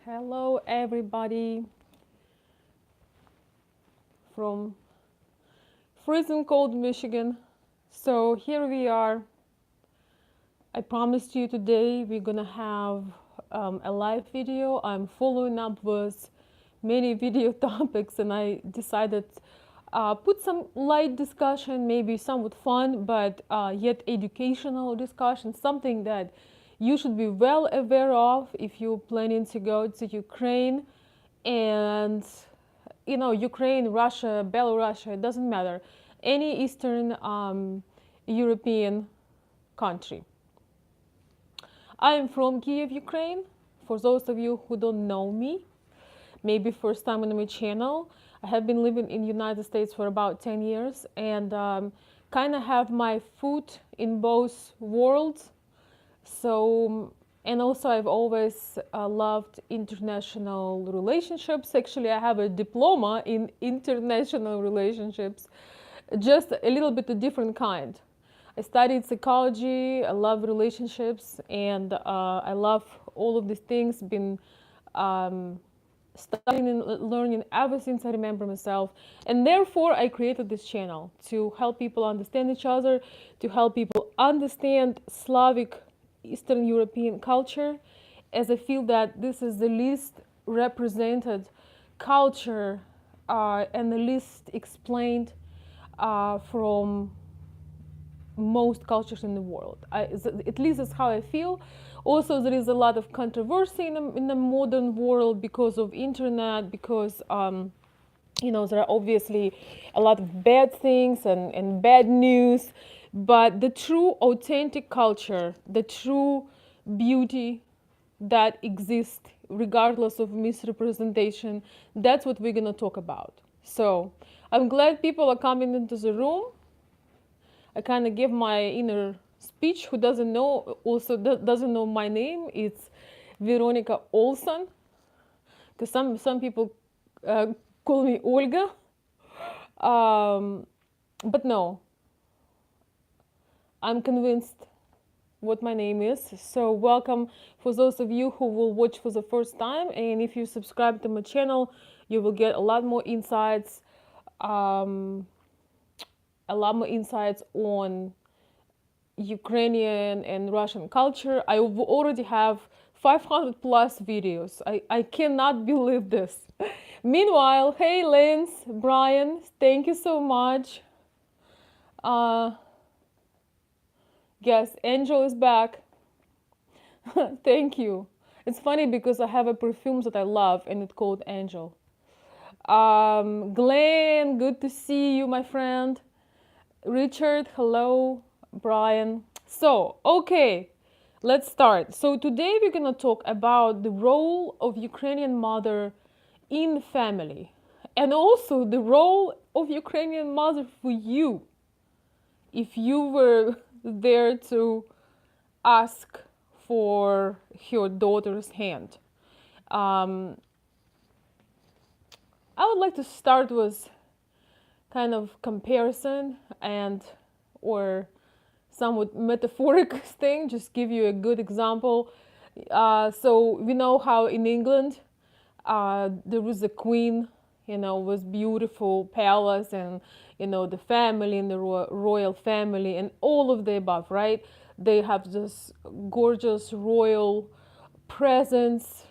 Hello, everybody from freezing cold Michigan. So here we are. I promised you today we're gonna have a live video. I'm following up with many video topics, and I decided put some light discussion, maybe somewhat fun, but yet educational discussion, something that you should be well aware of if you're planning to go to Ukraine. And Ukraine, Russia, Belarus, it doesn't matter, any Eastern European country. I am from Kiev, Ukraine. For those of you who don't know me, maybe first time on my channel, I have been living in the United States for about 10 years and kind of have my foot in both worlds. So, and also I've always loved international relationships. Actually, I have a diploma in international relationships, just a little bit a different kind. I studied psychology, I love relationships, and I love all of these things. Been studying and learning ever since I remember myself. And therefore, I created this channel to help people understand each other, to help people understand Slavic Eastern European culture, as I feel that this is the least represented culture and the least explained from most cultures in the world. At least that's how I feel. Also, there is a lot of controversy in the modern world because of internet, because there are obviously a lot of bad things and bad news, but the true authentic culture, the true beauty that exists regardless of misrepresentation, that's what we're going to talk about. So I'm glad people are coming into the room. I kind of give my inner speech. Who doesn't know, also doesn't know my name, it's Veronica Olson, because some people call me Olga, but no, I'm convinced what my name is. So welcome for those of you who will watch for the first time, and if you subscribe to my channel, you will get a lot more insights, on Ukrainian and Russian culture. I already have 500 plus videos. I cannot believe this. Meanwhile, hey Lance, Brian, thank you so much. Yes, Angel is back. Thank you. It's funny because I have a perfume that I love and it's called Angel. Glenn, good to see you, my friend. Richard, hello. Brian. So, okay, let's start. So today we're gonna talk about the role of Ukrainian mother in family, and also the role of Ukrainian mother for you, if you were there to ask for your daughter's hand. I would like to start with kind of comparison or somewhat metaphoric thing, just give you a good example. So we know how in England there was a queen, with beautiful palace and, the family and the royal family and all of the above, right? They have this gorgeous royal presence.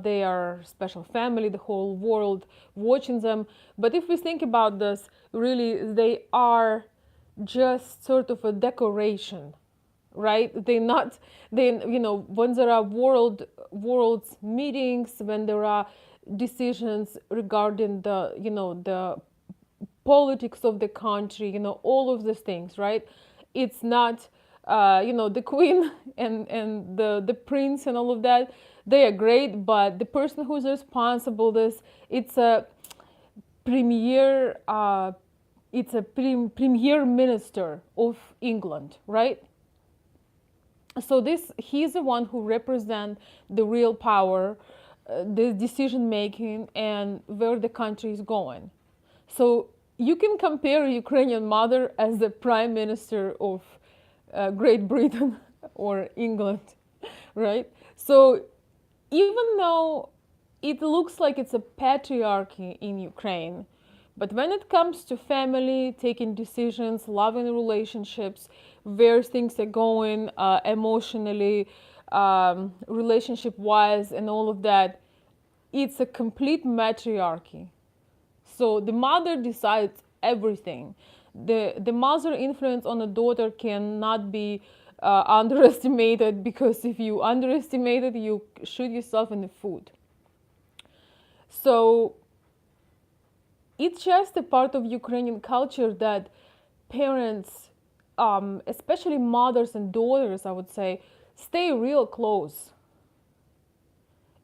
They are special family, the whole world watching them. But if we think about this, really, they are just sort of a decoration, right? When there are world's meetings, when there are decisions regarding the politics of the country, all of these things, right? It's not the queen and the prince and all of that. They are great, but the person who's responsible it's a premier premier minister of England, right? So he's the one who represents the real power, the decision making, and where the country is going. So you can compare Ukrainian mother as the prime minister of Great Britain or England, right? So even though it looks like it's a patriarchy in Ukraine. But when it comes to family, taking decisions, loving relationships, where things are going emotionally, relationship wise, and all of that, it's a complete matriarchy. So the mother decides everything. The mother influence on a daughter cannot be underestimated, because if you underestimate it, you shoot yourself in the foot. So it's just a part of Ukrainian culture that parents, especially mothers and daughters, I would say, stay real close.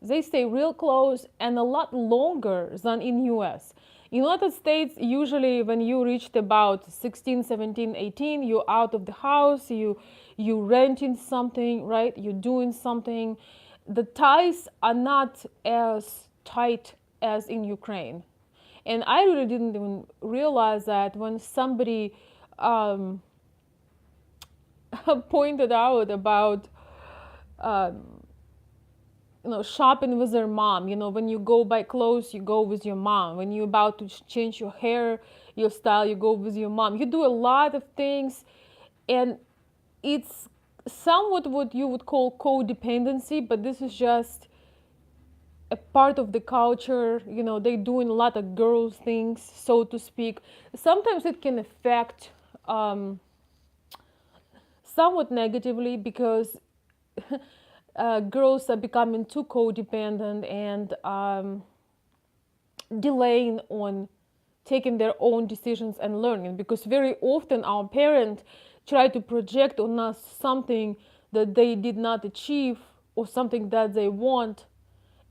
They stay real close and a lot longer than in US. In United States, usually when you reached about 16, 17, 18, you're out of the house, you renting something, right? You're doing something. The ties are not as tight as in Ukraine. And I really didn't even realize that when somebody um, pointed out about shopping with their mom. When you go buy clothes, you go with your mom. When you're about to change your hair, your style, you go with your mom. You do a lot of things, and it's somewhat what you would call codependency, but this is just a part of the culture. They're doing a lot of girls things, so to speak. Sometimes it can affect somewhat negatively, because girls are becoming too codependent and delaying on taking their own decisions and learning, because very often our parents try to project on us something that they did not achieve, or something that they want,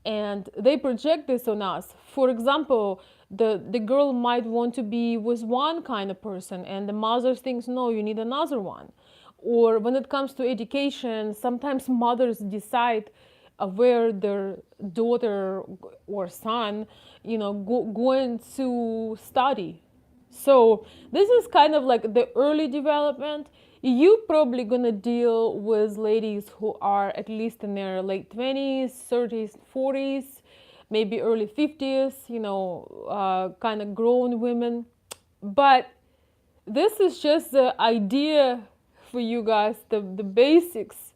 and they project this on us. For example, the girl might want to be with one kind of person, and the mother thinks, no, you need another one. Or when it comes to education, sometimes mothers decide where their daughter or son, going to study. So this is kind of like the early development. You probably gonna deal with ladies who are at least in their late 20s, 30s, 40s, maybe early 50s, kind of grown women. But this is just the idea for you guys, the basics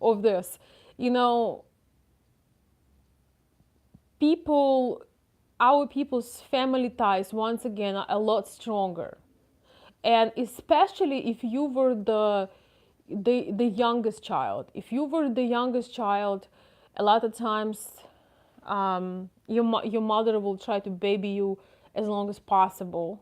of this. You know, people, our people's family ties, once again, are a lot stronger. And especially if you were the youngest child. If you were the youngest child, a lot of times your mother will try to baby you as long as possible.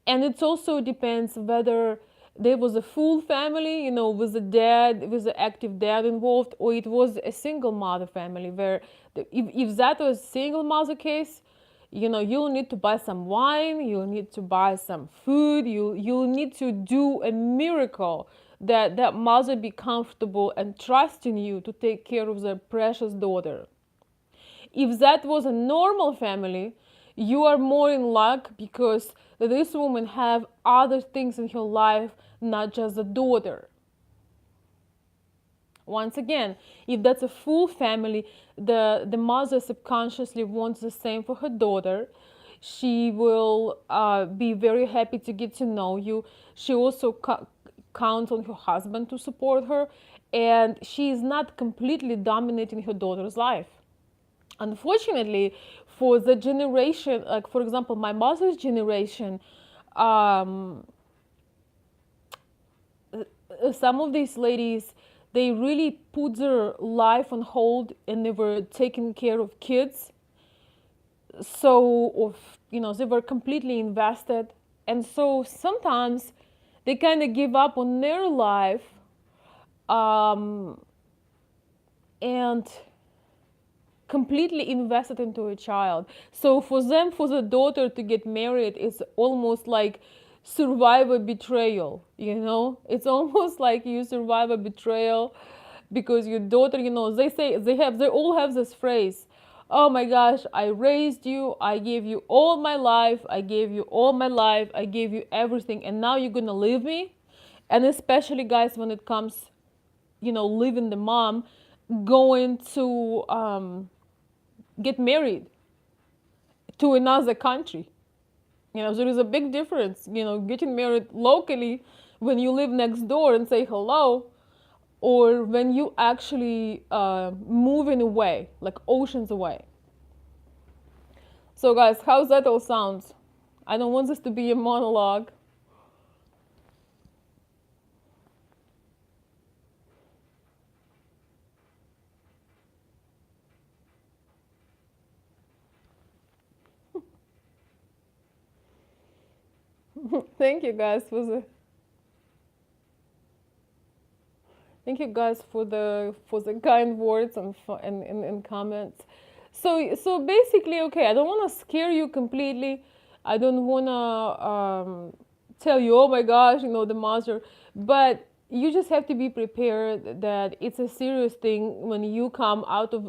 And it also depends whether there was a full family, with a dad, with an active dad involved, or it was a single mother family where if that was single mother case, you'll need to buy some wine, you'll need to buy some food, you'll need to do a miracle that mother be comfortable and trust in you to take care of their precious daughter. If that was a normal family, you are more in luck, because this woman have other things in her life, not just a daughter. Once again, if that's a full family, the mother subconsciously wants the same for her daughter. She will be very happy to get to know you. She also counts on her husband to support her, and she is not completely dominating her daughter's life. Unfortunately, for the generation, like for example, my mother's generation, um, some of these ladies, they really put their life on hold, and they were taking care of kids. So, they were completely invested. And so sometimes they kind of give up on their life, and completely invested into a child. So for them, for the daughter to get married is almost like survive a betrayal. It's almost like you survive a betrayal, because your daughter, they all have this phrase, oh my gosh, I raised you, I gave you all my life, I gave you all my life, I gave you everything, and now you're gonna leave me. And especially, guys, when it comes, leaving the mom, going to get married to another country. There is a big difference, getting married locally when you live next door and say hello, or when you actually moving away, like oceans away. So, guys, how's that all sounds? I don't want this to be a monologue. Thank you guys for the Thank you guys for the kind words and comments. So basically, okay, I don't want to scare you completely. I don't want to tell you, oh my gosh, the monster. But you just have to be prepared that it's a serious thing when you come out of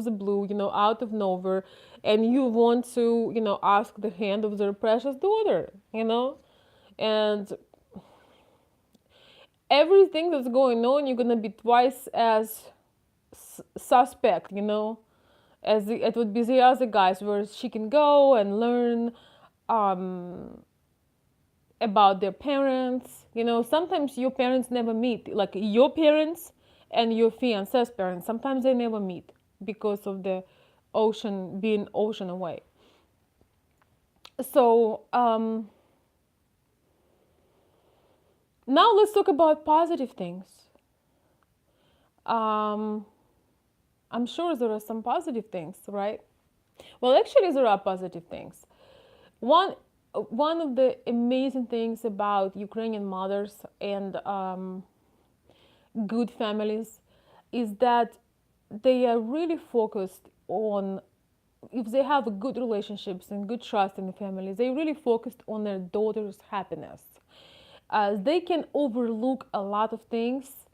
the blue, out of nowhere, and you want to, ask the hand of their precious daughter. And everything that's going on, you're gonna be twice as suspect, as it would be the other guys, where she can go and learn um, about their parents. Sometimes your parents never meet, like your parents and your fiance's parents. Sometimes they never meet because of the ocean being ocean away. So now let's talk about positive things. Um, I'm sure there are some positive things, right? Well, actually, there are positive things. One one of the amazing things about Ukrainian mothers and good families is that they are really focused on, if they have good relationships and good trust in the family, they really focused on their daughter's happiness. They can overlook a lot of things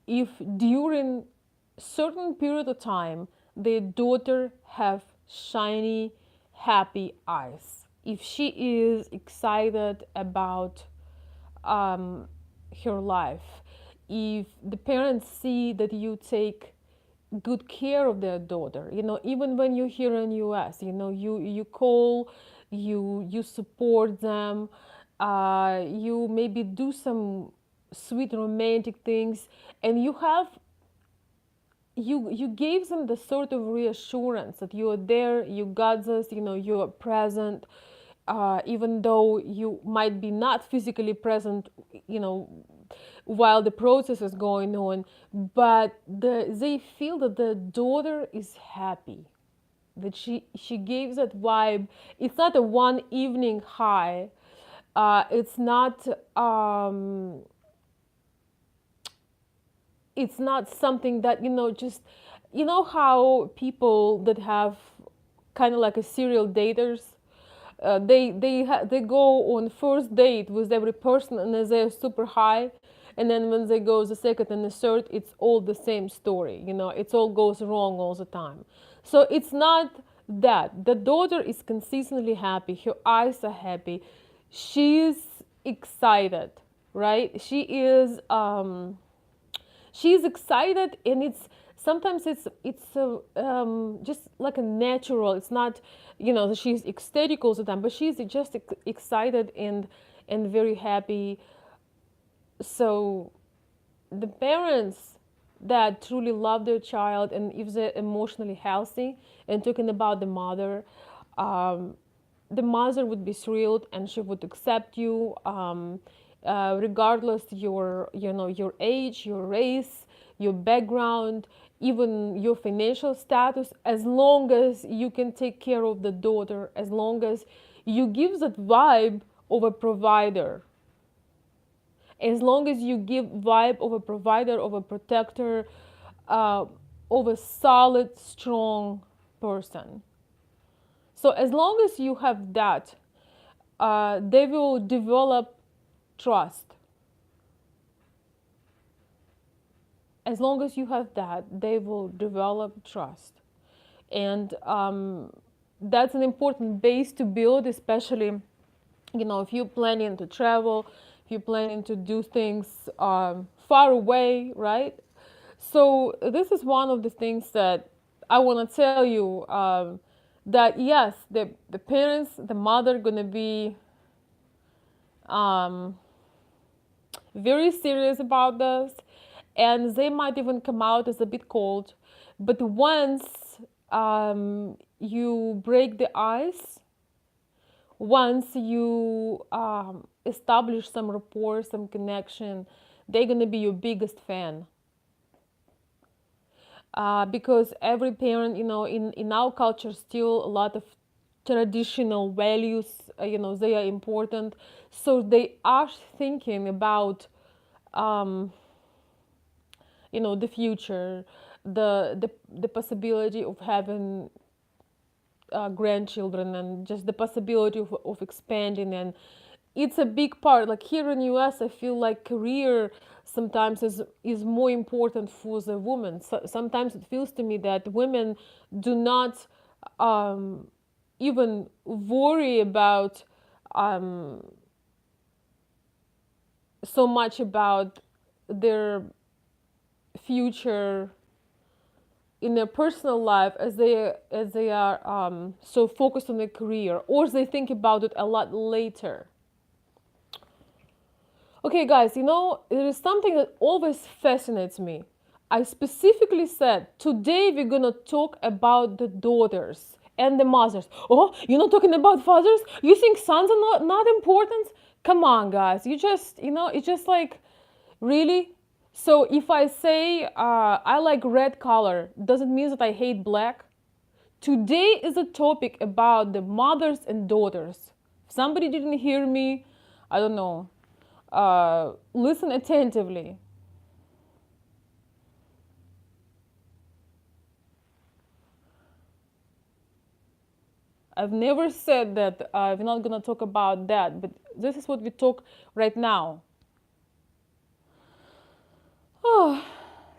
if during certain period of time their daughter have shiny, happy eyes. If she is excited about her life, if the parents see that you take good care of their daughter, even when you're here in US, you call, you support them, you maybe do some sweet romantic things, and you gave them the sort of reassurance that you are there, you got this, you are present, even though you might be not physically present, while the process is going on, but they feel that the daughter is happy, that she gives that vibe. It's not a one evening high. It's not it's not something that, just, how people that have kind of like a serial daters, they go on first date with every person and they're super high, and then when they go the second and the third, it's all the same story. It all goes wrong all the time. So it's not that the daughter is consistently happy, her eyes are happy, she's excited, right? She's excited, and it's sometimes it's just like a natural. It's not, she's ecstatic all the time, but she's just excited and very happy. So the parents that truly love their child, and if they're emotionally healthy, and talking about um, the mother would be thrilled, and she would accept you, regardless your age, your race, your background, even your financial status, as long as you can take care of the daughter, as long as you give that vibe of a provider, as long as you give vibe of a provider, of a protector, uh, of a solid, strong person. So as long as you have that, they will develop trust. As long as you have that, they will develop trust. And that's an important base to build, especially, if you're planning to travel, if you're planning to do things far away, right? So this is one of the things that I want to tell you that yes, the parents, the mother, gonna be um, very serious about this, and they might even come out as a bit cold. But once you break the ice, once you establish some rapport, some connection, they're gonna be your biggest fan. Because every parent, in our culture, still a lot of traditional values, they are important. So they are thinking about, um, the future, the possibility of having grandchildren, and just the possibility of expanding. And it's a big part. Like here in US, I feel like career sometimes is more important for the woman. So sometimes it feels to me that women do not um, even worry about um, so much about their future in their personal life as they are so focused on their career, or they think about it a lot later. Okay, guys, there is something that always fascinates me. I specifically said today we're gonna talk about the daughters and the mothers. Oh, you're not talking about fathers? You think sons are not important? Come on, guys. It's just like, really? So if I say I like red color, doesn't mean that I hate black. Today is a topic about the mothers and daughters. If somebody didn't hear me, I don't know. Listen attentively. I've never said that we're not gonna talk about that, but this is what we talk right now. Oh,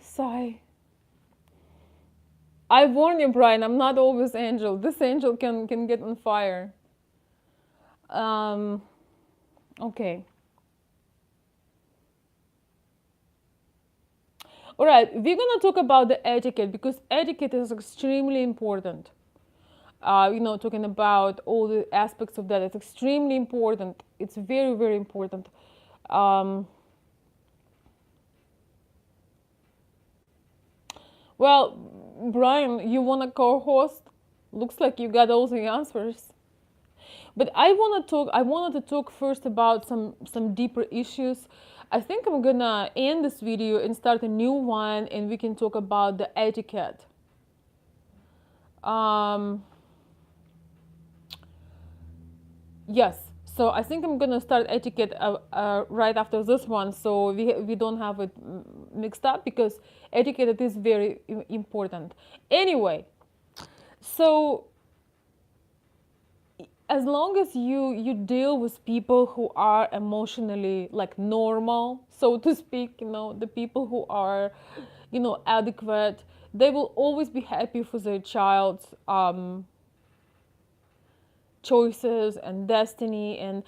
sigh. I warn you, Brian. I'm not always angel. This angel can get on fire. Um, okay. All right. We're gonna talk about the etiquette because etiquette is extremely important. Talking about all the aspects of that. It's extremely important. It's very, very important. Um, well, Brian, you want to co-host? Looks like you got all the answers. But I wanted to talk first about some deeper issues. I think I'm gonna end this video and start a new one, and we can talk about the etiquette. Um, Yes. So I think I'm gonna start etiquette right after this one, so we don't have it mixed up because etiquette is very important. Anyway, so as long as you deal with people who are emotionally like normal, so to speak, the people who are, adequate, they will always be happy for their child's choices and destiny. And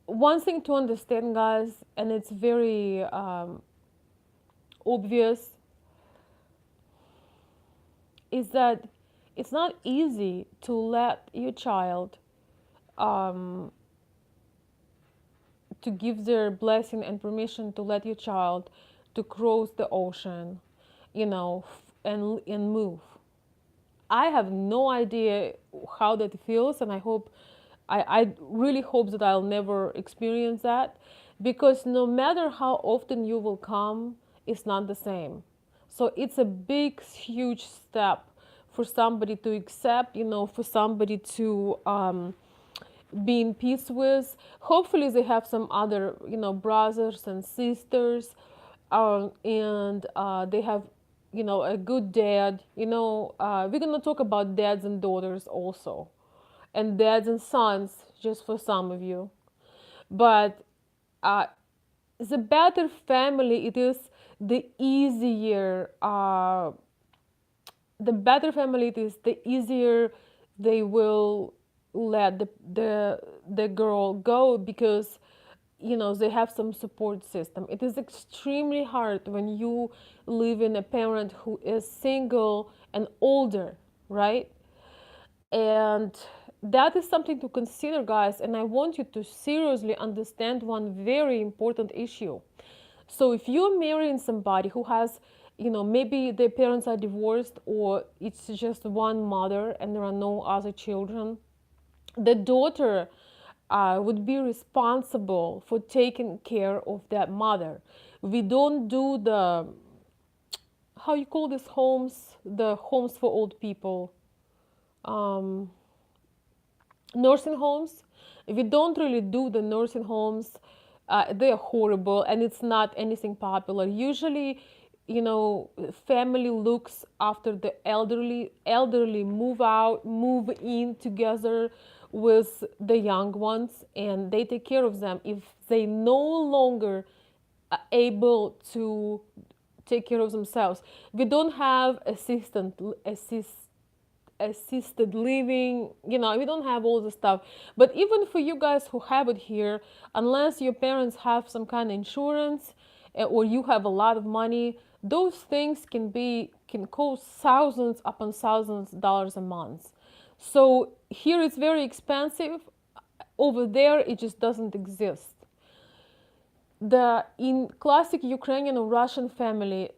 one thing to understand, guys, and it's very obvious, is that it's not easy to let your child um, to give their blessing and permission to let your child to cross the ocean, and move. I have no idea how that feels, and I really hope that I'll never experience that, because no matter how often you will come, it's not the same. So it's a big, huge step for somebody to accept, for somebody to be in peace with. Hopefully, they have some other, brothers and sisters, and they have, a good dad. We're gonna talk about dads and daughters also, and dads and sons, just for some of you. But uh, the better family it is, the easier. The better family it is, the easier they will let the girl go, because they have some support system. It is extremely hard when you live in a parent who is single and older, right? And that is something to consider, guys. And I want you to seriously understand one very important issue. So if you're marrying somebody who has, maybe their parents are divorced, or it's just one mother and there are no other children, the daughter would be responsible for taking care of that mother. We don't do the, how you call these homes, the homes for old people, um, nursing homes. We don't really do the nursing homes. They're horrible, and it's not anything popular. Usually, family looks after the elderly move out, move in together with the young ones, and they take care of them if they no longer are able to take care of themselves. We don't have assisted living, we don't have all the stuff. But even for you guys who have it here, unless your parents have some kind of insurance, or you have a lot of money, those things can cost thousands upon thousands of dollars a month. So here it's very expensive. Over there it just doesn't exist. The in classic Ukrainian or Russian family,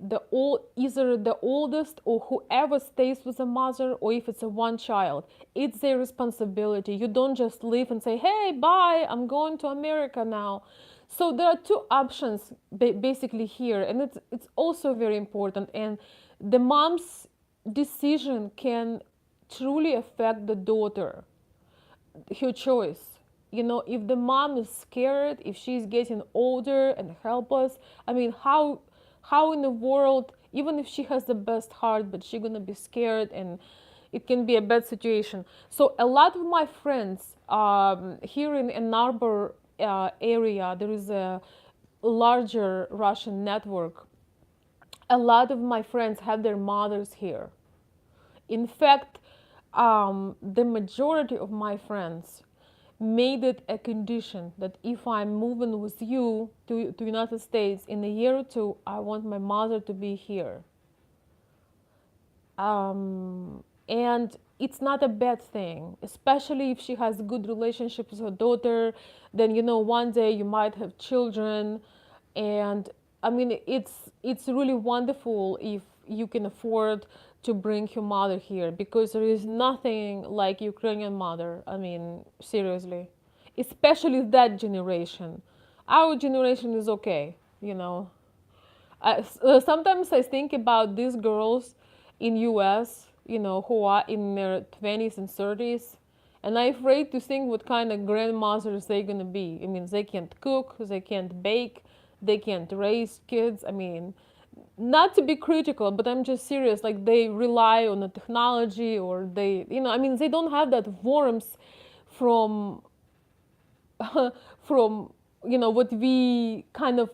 either the oldest or whoever stays with the mother, or if it's a one child, it's their responsibility. You don't just leave and say, "Hey, bye, I'm going to America now." So there are two options basically here, and it's also very important. And the mom's decision can truly affect the daughter, her choice. If the mom is scared, if she's getting older and helpless, I mean, how in the world, even if she has the best heart, but she's gonna be scared, and it can be a bad situation. So a lot of my friends, here in Ann Arbor area, there is a larger Russian network. A lot of my friends have their mothers here. In fact, the majority of my friends made it a condition that if I'm moving with you to United States in a year or two, I want my mother to be here. And it's not a bad thing, especially if she has a good relationship with her daughter. Then one day you might have children, and I mean it's really wonderful if you can afford to bring your mother here, because there is nothing like Ukrainian mother. I mean, seriously, especially that generation. Our generation is okay. Sometimes I think about these girls in US, who are in their 20s and 30s, and I'm afraid to think what kind of grandmothers they're gonna be. I mean, they can't cook, they can't bake, they can't raise kids. I mean, not to be critical, but I'm just serious. Like, they rely on the technology, or I mean, they don't have that warmth from from what we kind of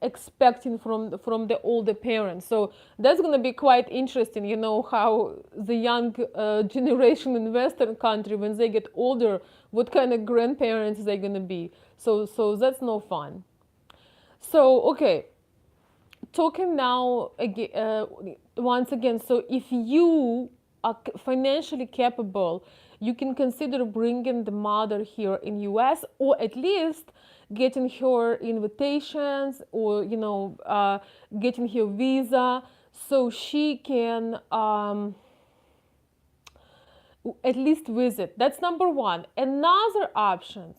expecting from the older parents. So that's going to be quite interesting, how the young generation in Western country, when they get older, what kind of grandparents they're going to be. So that's no fun. So okay, talking now again, once again. So if you are financially capable, you can consider bringing the mother here in US, or at least getting her invitations, or getting her visa, so she can at least visit. That's number one. Another option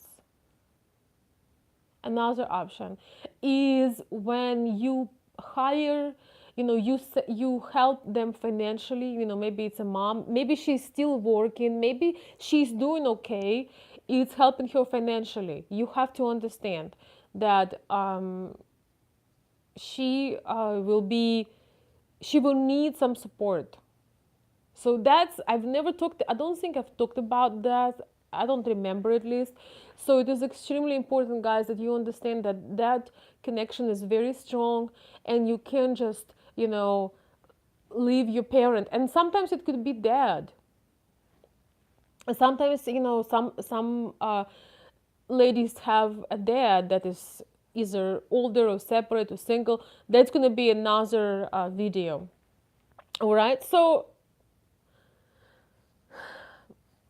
is when you hire, you help them financially. Maybe it's a mom, maybe she's still working, maybe she's doing okay, it's helping her financially. You have to understand that she will need some support. So I don't think I've talked about that. I don't remember, at least. So it is extremely important, guys, that you understand that connection is very strong, and you can't just, leave your parent. And sometimes it could be dad. Sometimes, some ladies have a dad that is either older or separate or single, that's going to be another video. All right, so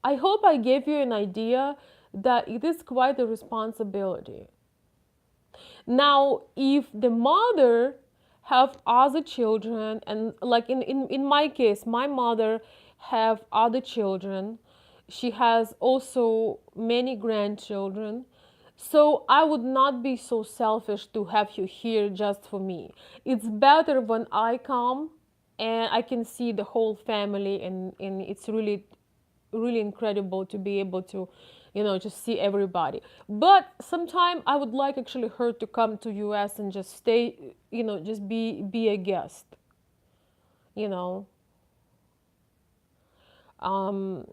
I hope I gave you an idea that it is quite a responsibility. Now, if the mother have other children, and like in my case, my mother have other children, she has also many grandchildren. So I would not be so selfish to have you here just for me. It's better when I come and I can see the whole family, and it's really incredible to be able to, just see everybody. But sometime I would like actually her to come to US and just stay, just be a guest, you know. Um,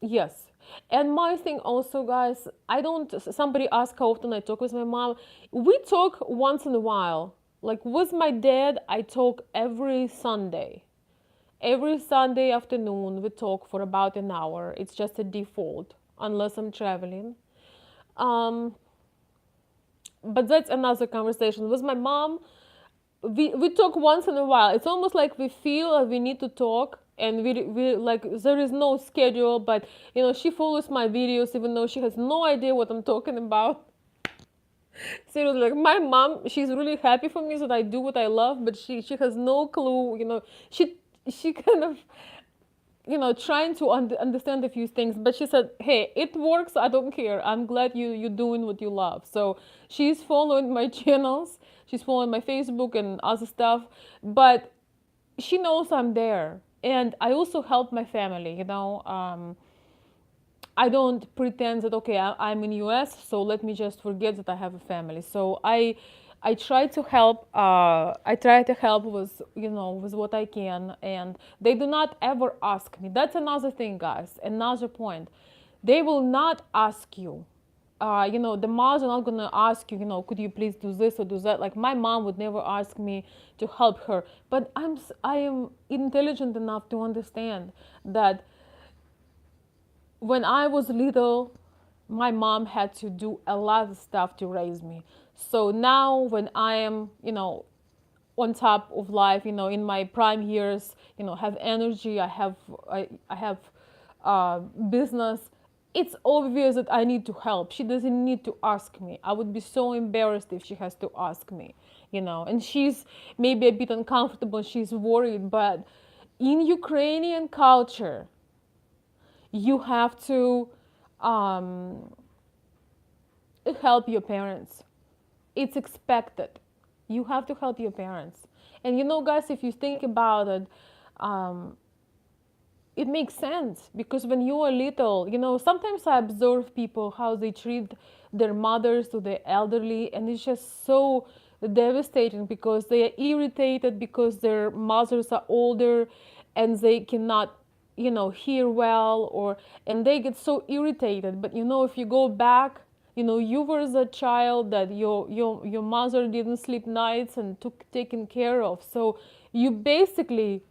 yes. And my thing also, guys, I don't, somebody asked how often I talk with my mom. We talk once in a while. Like with my dad, I talk every Sunday. Every Sunday afternoon, we talk for about an hour. It's just a default, unless I'm traveling. Um, but that's another conversation. With my mom, we talk once in a while. It's almost like we feel like we need to talk, and we like there is no schedule. But she follows my videos even though she has no idea what I'm talking about. Seriously, like my mom, she's really happy for me that I do what I love, but she has no clue. She kind of trying to understand a few things, but she said, hey, it works, I don't care, I'm glad you're doing what you love. So she's following my channels, she's following my Facebook and other stuff, but she knows I'm there, and I also help my family. I don't pretend that okay, I'm in US, so let me just forget that I have a family. So I try to help. I try to help with with what I can, and they do not ever ask me. That's another thing, guys. Another point, they will not ask you. The moms are not gonna ask you. Could you please do this or do that? Like my mom would never ask me to help her, but I am intelligent enough to understand that when I was little, my mom had to do a lot of stuff to raise me. So now, when I am, on top of life, in my prime years, have energy, I have business. It's obvious that I need to help. She doesn't need to ask me. I would be so embarrassed if she has to ask me, And she's maybe a bit uncomfortable. She's worried, but in Ukrainian culture, you have to um, help your parents. It's expected. You have to help your parents. And guys, if you think about it, um, it makes sense because when you are little, sometimes I observe people how they treat their mothers or the elderly, and it's just so devastating because they are irritated because their mothers are older and they cannot hear well, or and they get so irritated. But if you go back, you were the child that your mother didn't sleep nights and took taken care of, so you basically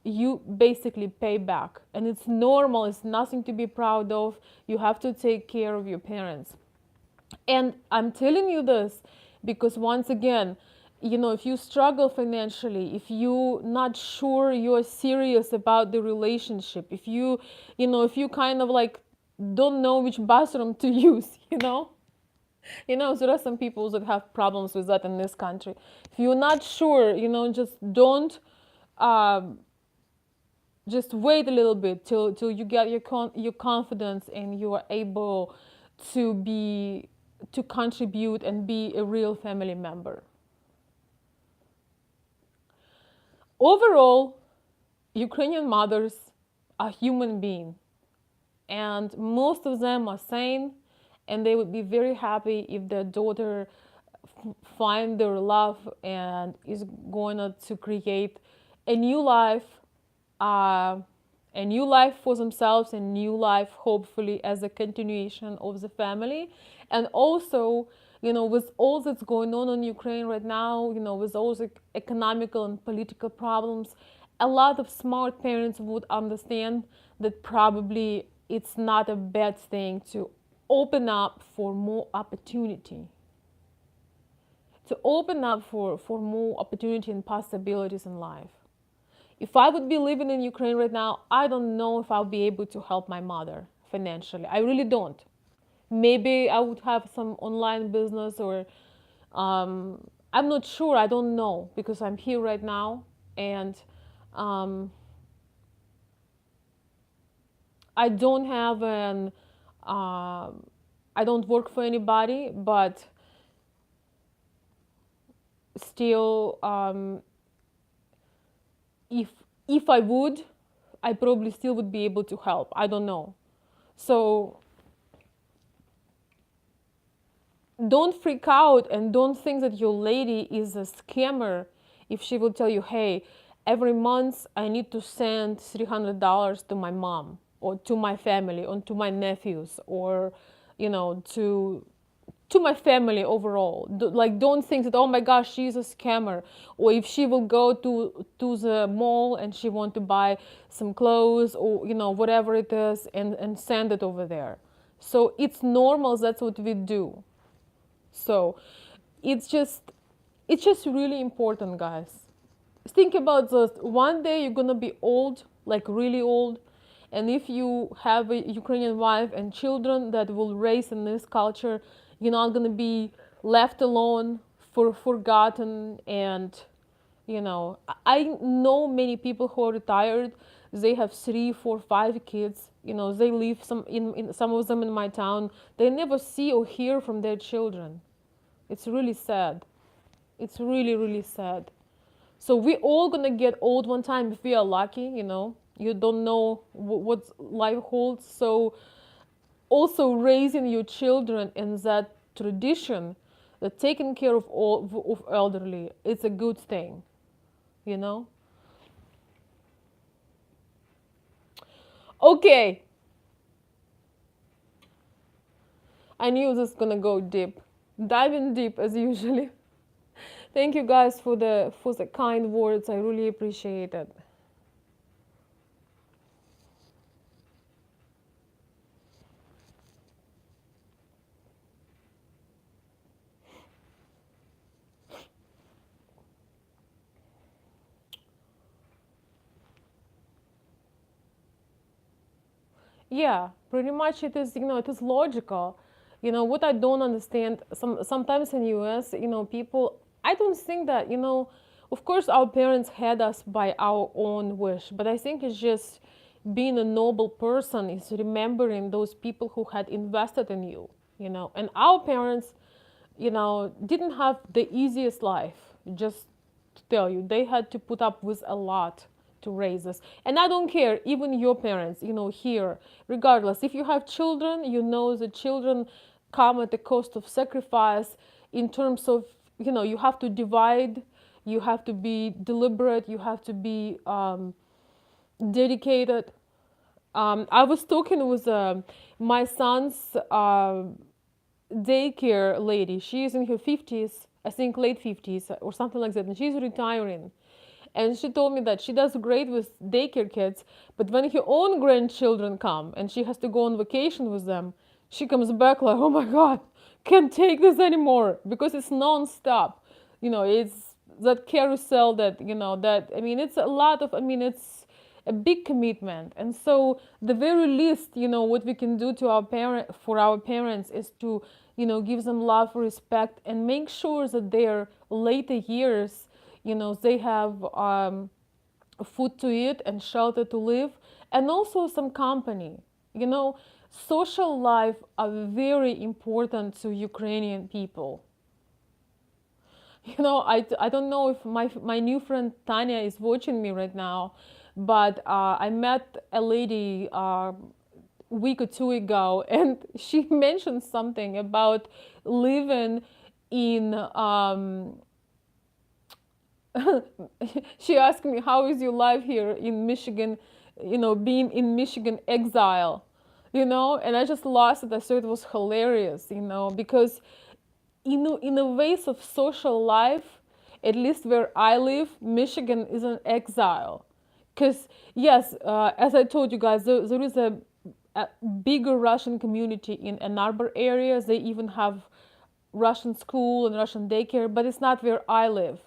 pay back, and it's normal, it's nothing to be proud of. You have to take care of your parents. And I'm telling you this because once again, if you struggle financially, if you not sure you're serious about the relationship, if you kind of like don't know which bathroom to use, there are some people that have problems with that in this country. If you're not sure, just don't um, just wait a little bit till you get your confidence and you are able to contribute and be a real family member. Overall, Ukrainian mothers are human beings, and most of them are sane, and they would be very happy if their daughter find their love and is going to create a new life, uh, a new life for themselves, a new life hopefully as a continuation of the family. And also, with all that's going on in Ukraine right now, with all the economical and political problems, a lot of smart parents would understand that probably it's not a bad thing to open up for more opportunity, to open up for more opportunity and possibilities in life. If I would be living in Ukraine right now, I don't know if I'll be able to help my mother financially. I really don't. Maybe I would have some online business, or I'm not sure. I don't know because I'm here right now, and um, I don't have an. I don't work for anybody, but still, if if I would, I probably still would be able to help. I don't know. So don't freak out and don't think that your lady is a scammer if she will tell you, hey, every month I need to send $300 to my mom or to my family or to my nephews, or to my family overall. Like, don't think that, oh my gosh, she's a scammer. Or if she will go to the mall and she want to buy some clothes, or whatever it is, and send it over there. So it's normal. That's what we do. So it's just it's just really important, guys. Think about this. One day you're gonna be old, like really old, and if you have a Ukrainian wife and children that will raise in this culture, you're not gonna be left alone, forgotten, and I know many people who are retired. They have 3, 4, 5 kids. They live in some of them in my town. They never see or hear from their children. It's really sad. It's really, really sad. So we all gonna get old one time if we are lucky. You don't know what life holds. So also raising your children in that tradition, that taking care of all of elderly, it's a good thing. You know. Okay, I knew this was gonna go deep, diving deep as usually. Thank you guys for the kind words. I really appreciate it. Yeah, pretty much it is. It is logical. What I don't understand sometimes in US, people. I don't think that. Of course, our parents had us by our own wish, but I think it's just being a noble person is remembering those people who had invested in you. And our parents, didn't have the easiest life. Just to tell you, they had to put up with a lot to raise us. And I don't care, even your parents, here, regardless, if you have children, the children come at the cost of sacrifice in terms of, you have to divide, you have to be deliberate, you have to be dedicated. I was talking with my son's daycare lady. She's in her 50s, I think late 50s or something like that, and she's retiring. And she told me that she does great with daycare kids, but when her own grandchildren come and she has to go on vacation with them, she comes back like, oh my God, can't take this anymore, because it's non-stop. It's that carousel that, it's a lot of, it's a big commitment. And so the very least, what we can do to for our parents is to, give them love, respect, and make sure that their later years, they have food to eat and shelter to live, and also some company. Social life are very important to Ukrainian people. I don't know if my new friend Tanya is watching me right now, but I met a lady week or two ago, and she mentioned something about living in she asked me, how is your life here in Michigan, being in Michigan exile, and I just lost it. I thought it was hilarious, because in the ways of social life, at least where I live, Michigan is an exile. Because yes, as I told you guys, there is a bigger Russian community in Ann Arbor areas. They even have Russian school and Russian daycare, but it's not where I live.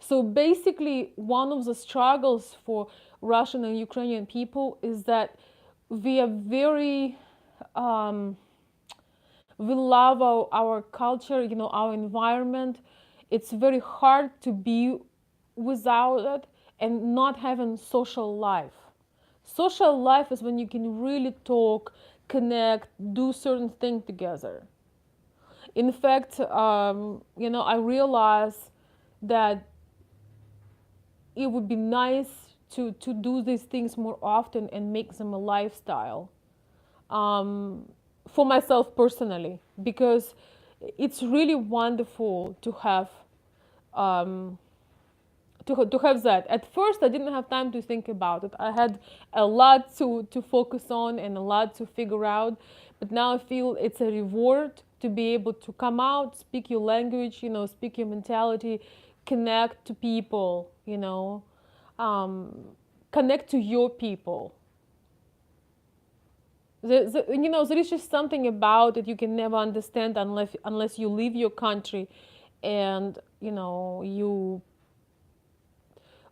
So basically, one of the struggles for Russian and Ukrainian people is that we are very, um, we love our culture, our environment. It's very hard to be without it and not having social life. Social life is when you can really talk, connect, do certain things together. In fact, I realize that it would be nice to do these things more often and make them a lifestyle, for myself personally, because it's really wonderful to have, um, to have that. At first, I didn't have time to think about it. I had a lot to focus on and a lot to figure out. But now I feel it's a reward to be able to come out, speak your language, speak your mentality, connect to people, um, connect to your people. There is just something about it you can never understand unless you leave your country and you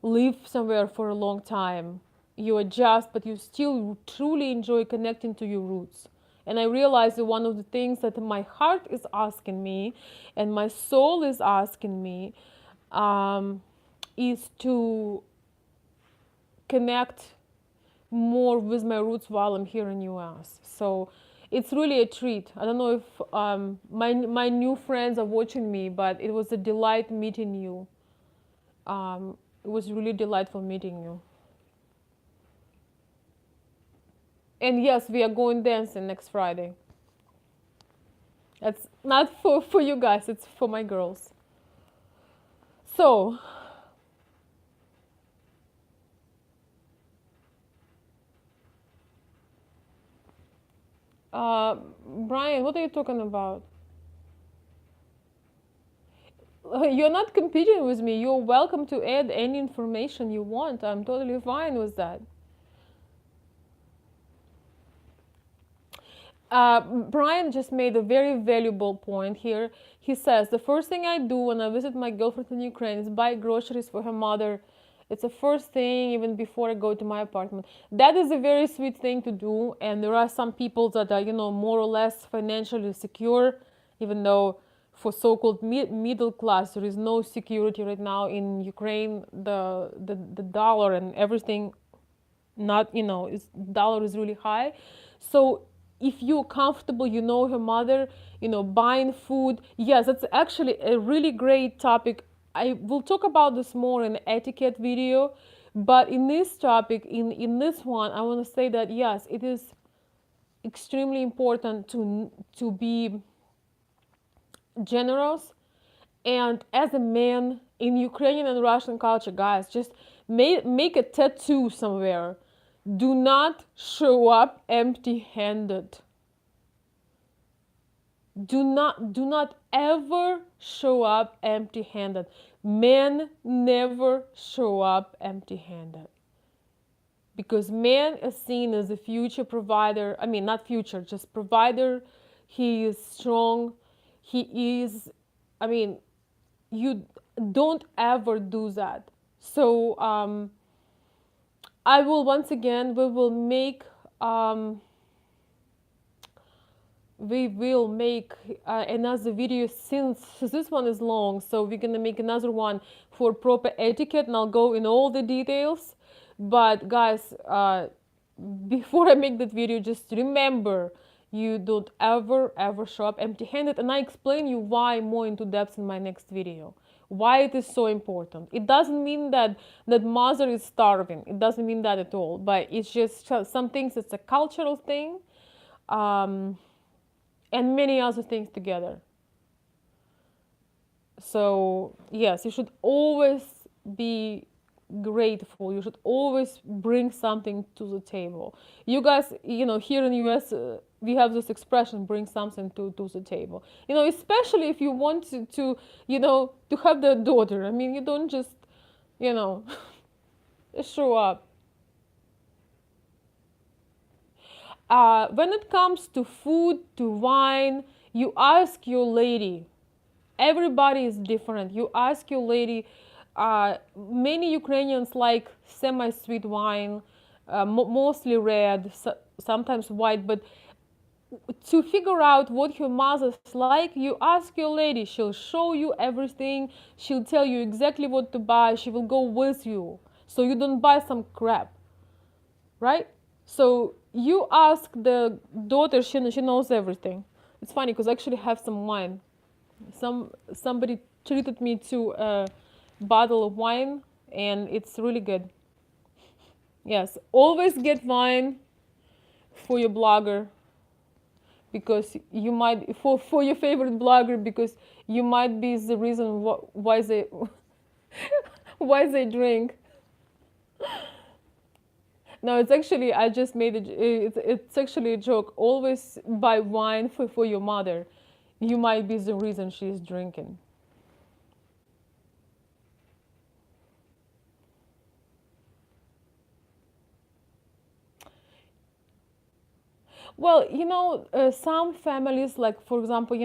live somewhere for a long time. You adjust, but you still truly enjoy connecting to your roots. And I realize that one of the things that my heart is asking me and my soul is asking me, is to connect more with my roots while I'm here in US. So it's really a treat. I don't know if my new friends are watching me, but it was a delight meeting you. It was really delightful meeting you. And yes, we are going dancing next Friday. That's not for you guys, it's for my girls. So, Brian, what are you talking about? You're not competing with me. You're welcome to add any information you want. I'm totally fine with that. Brian just made a very valuable point here. He says, the first thing I do when I visit my girlfriend in Ukraine is buy groceries for her mother. It's the first thing, even before I go to my apartment. That is a very sweet thing to do. And there are some people that are, more or less financially secure, even though for so-called middle class, there is no security right now in Ukraine. The dollar and everything, not, dollar is really high. So if you're comfortable, her mother, buying food. Yes, that's actually a really great topic. I will talk about this more in etiquette video, but in this topic, in this one, I want to say that yes, it is extremely important to be generous. And as a man in Ukrainian and Russian culture, guys, just make a tattoo somewhere. Do not show up empty-handed. Do not ever show up empty-handed. Men never show up empty-handed. Because man is seen as a future provider. I mean, not future, just provider. He is strong. He is, you don't ever do that. So I will once again, we will make another video, since this one is long, so we're gonna make another one for proper etiquette, and I'll go in all the details. But guys, before I make that video, just remember, you don't ever show up empty-handed, and I explain you why more into depth in my next video, why it is so important. It doesn't mean that mother is starving, it doesn't mean that at all, but it's just some things, it's a cultural thing, and many other things together. So yes, you should always be grateful. You should always bring something to the table. You guys, here in the US, we have this expression, bring something to the table. Especially if you want to have the daughter. I mean, you don't just, show up. when it comes to food, to wine, you ask your lady. Everybody is different. You ask your lady. Many Ukrainians like semi-sweet wine, mostly red, sometimes white. But to figure out what your mother's like, you ask your lady. She'll show you everything. She'll tell you exactly what to buy. She will go with you, so you don't buy some crap, right? So you ask the daughter. She knows everything. It's funny because I actually have some wine. Somebody treated me to a bottle of wine, and it's really good. Yes, always get wine for your blogger, because you might, for your favorite blogger, because you might be the reason why they why they drink. No, it's actually, I just made it. It's actually a joke. Always buy wine for your mother. You might be the reason she's drinking. Well, some families, like for example,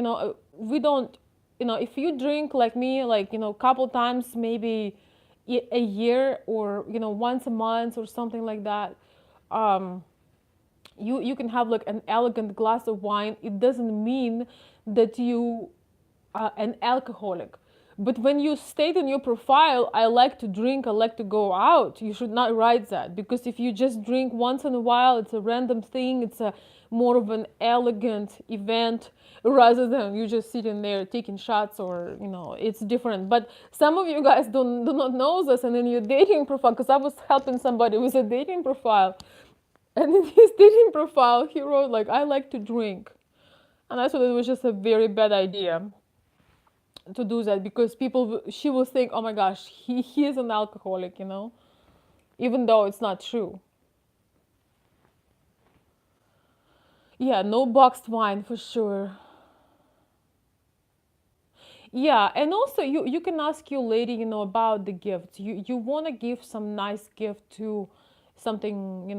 we don't, if you drink like me, like couple times, maybe a year, or once a month or something like that, um, you can have like an elegant glass of wine. It doesn't mean that you are an alcoholic. But when you state in your profile, I like to drink, I like to go out, you should not write that, because if you just drink once in a while, it's a random thing, it's a more of an elegant event rather than you just sitting there taking shots, or it's different. But some of you guys do not know this, and in your dating profile, because I was helping somebody with a dating profile, and in his dating profile, he wrote like, I like to drink. And I thought it was just a very bad idea to do that, because she will think, oh my gosh, he is an alcoholic, even though it's not true. Yeah, no boxed wine for sure. Yeah, and also you can ask your lady, about the gift. You want to give some nice gift to something,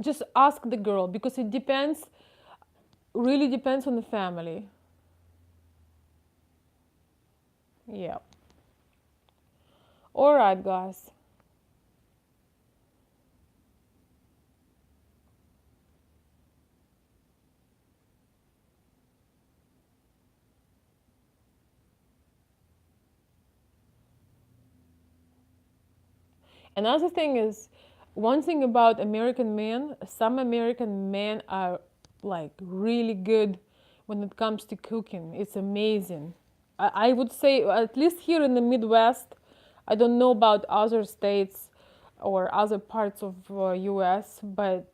just ask the girl, because it depends, really depends on the family. Yeah. All right, guys. Another thing is, one thing about American men, some American men are like really good when it comes to cooking. It's amazing. I would say, at least here in the Midwest, I don't know about other states or other parts of US, but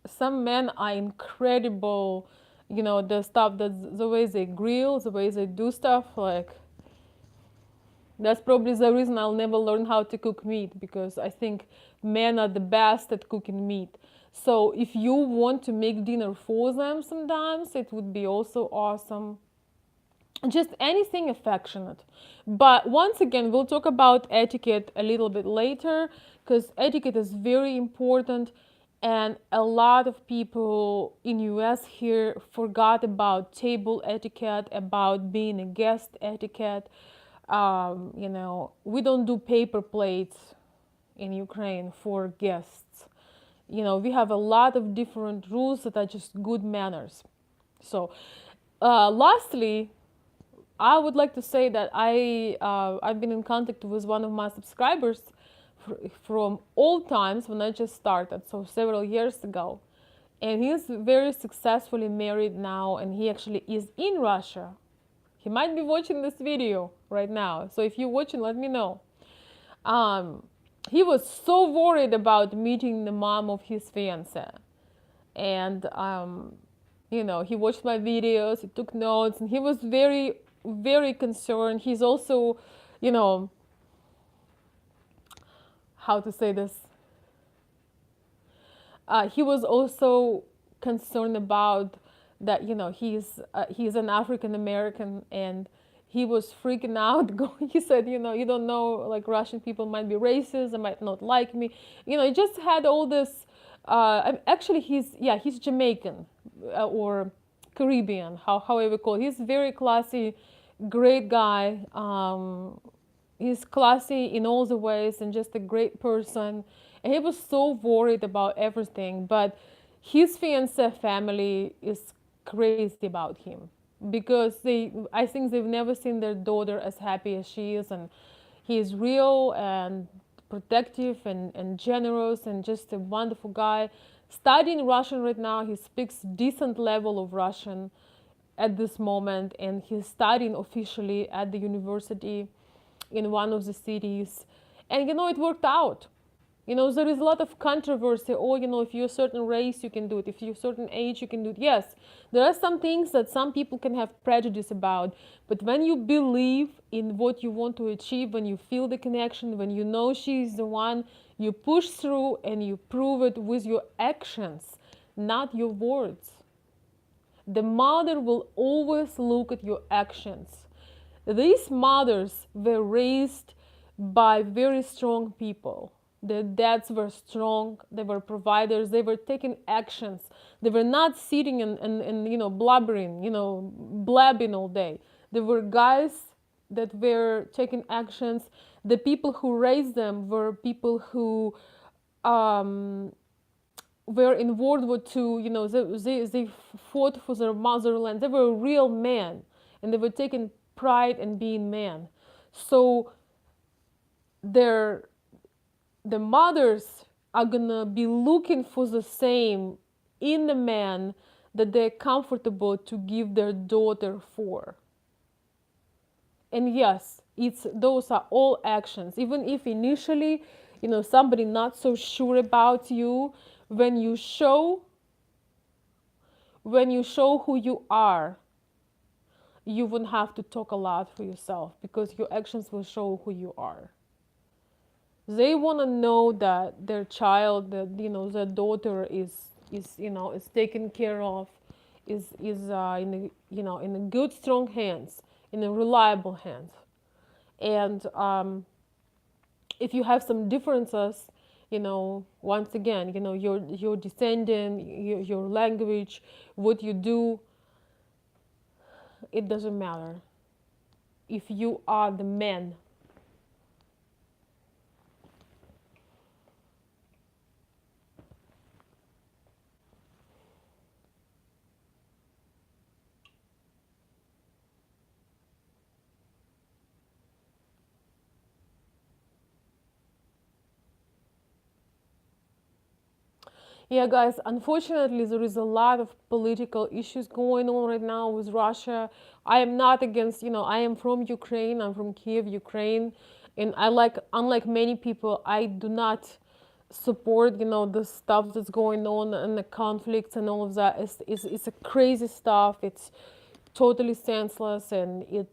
some men are incredible. The stuff, the way they grill, the way they do stuff, like that's probably the reason I'll never learn how to cook meat, because I think men are the best at cooking meat. So if you want to make dinner for them sometimes, it would be also awesome. Just anything affectionate. But once again, we'll talk about etiquette a little bit later, because etiquette is very important, and a lot of people in US here forgot about table etiquette, about being a guest etiquette. We don't do paper plates in Ukraine for guests. We have a lot of different rules that are just good manners. So, lastly, I would like to say that I've been in contact with one of my subscribers from old times when I just started, so several years ago, and he's very successfully married now, and he actually is in Russia. He might be watching this video right now, so if you're watching, let me know. He was so worried about meeting the mom of his fiance, and he watched my videos, he took notes, and he was very, very concerned. He's also, how to say this? He was also concerned about that. He's an African American, and he was freaking out. He said, you don't know, like Russian people might be racist, they might not like me. He just had all this Actually, he's Jamaican or Caribbean, however called. He's very classy, great guy. He's classy in all the ways and just a great person. And he was so worried about everything, but his fiance family is crazy about him because I think they've never seen their daughter as happy as she is, and he is real and protective and generous and just a wonderful guy. Studying Russian right now, he speaks decent level of Russian at this moment, and he's studying officially at the university in one of the cities. And it worked out. There is a lot of controversy. Oh, if you're a certain race, you can do it. If you're a certain age, you can do it. Yes, there are some things that some people can have prejudice about. But when you believe in what you want to achieve, when you feel the connection, when you know she's the one, you push through and you prove it with your actions, not your words. The mother will always look at your actions. These mothers were raised by very strong people. Their dads were strong, they were providers, they were taking actions. They were not sitting and blubbering, blabbing all day. They were guys that were taking actions. The people who raised them were people who um, were in World War II. They fought for their motherland. They were real men, and they were taking pride in being men. So their the mothers are gonna be looking for the same in the man that they're comfortable to give their daughter for. And yes, those are all actions. Even if initially, somebody not so sure about you, when you show who you are, you wouldn't have to talk a lot for yourself because your actions will show who you are. They want to know that their child, that their daughter is taken care of, is in a good strong hands, in a reliable hands. And if you have some differences, once again, your descendant, your language, what you do, it doesn't matter. If you are the man. Yeah, guys, unfortunately, there is a lot of political issues going on right now with Russia. I am not against, I am from Ukraine, I'm from Kiev, Ukraine. And unlike many people, I do not support, the stuff that's going on and the conflicts and all of that. It's a crazy stuff. It's totally senseless, and it,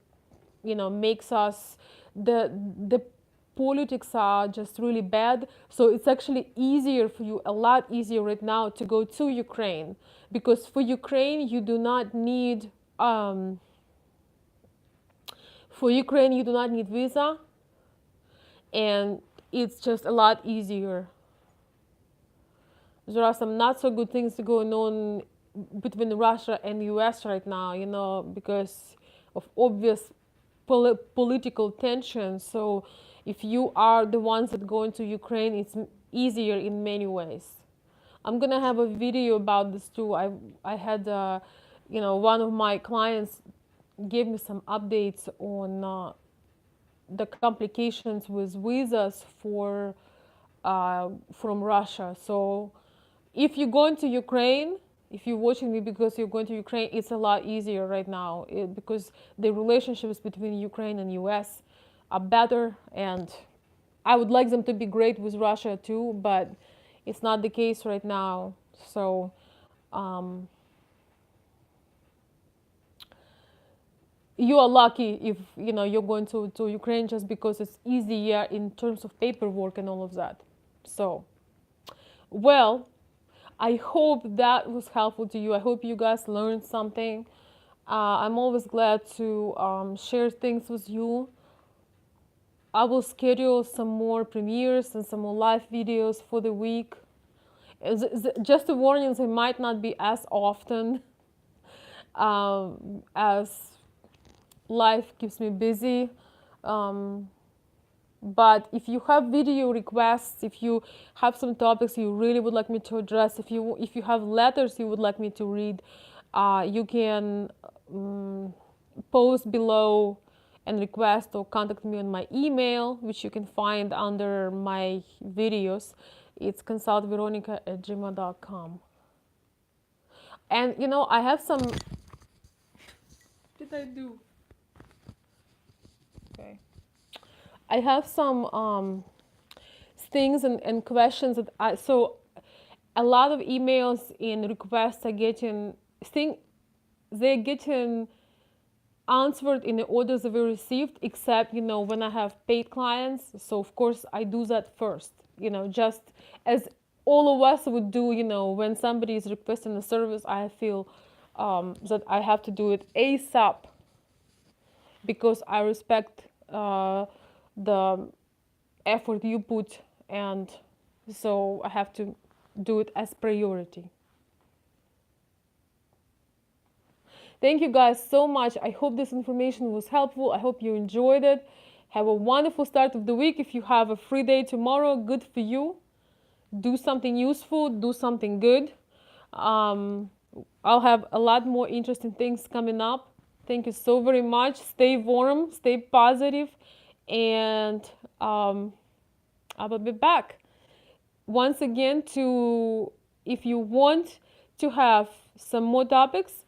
makes us, the politics are just really bad. So it's actually easier for you, a lot easier right now, to go to Ukraine, because for Ukraine you do not need visa, and it's just a lot easier. There are some not so good things going on between Russia and US right now, because of obvious political tension. So if you are the ones that go into Ukraine, it's easier in many ways. I'm gonna have a video about this too. I had one of my clients gave me some updates on the complications with visas for from Russia. So if you're going to Ukraine, if you're watching me because you're going to Ukraine, it's a lot easier right now because the relationships between Ukraine and US are better, and I would like them to be great with Russia too, but it's not the case right now. So you are lucky if you're going to Ukraine, just because it's easier in terms of paperwork and all of that. So, well, I hope that was helpful to you. I hope you guys learned something. I'm always glad to share things with you. I will schedule some more premieres and some more live videos for the week. Just a warning, they might not be as often as life keeps me busy. Um, but if you have video requests, if you have some topics you really would like me to address, if you have letters you would like me to read, you can post below and request or contact me on my email, which you can find under my videos. It's consultveronica@gmail.com. And I have some. What did I do? Okay. I have some things and questions that so a lot of emails and requests are getting they're getting answered in the orders that we received, except when I have paid clients. So of course I do that first, just as all of us would do. When somebody is requesting a service, I feel that I have to do it ASAP because I respect the effort you put, and so I have to do it as priority. Thank you guys so much. I hope this information was helpful. I hope you enjoyed it. Have a wonderful start of the week. If you have a free day tomorrow, good for you. Do something useful, do something good. I'll have a lot more interesting things coming up. Thank you so very much. Stay warm, stay positive, and I will be back. Once again, if you want to have some more topics,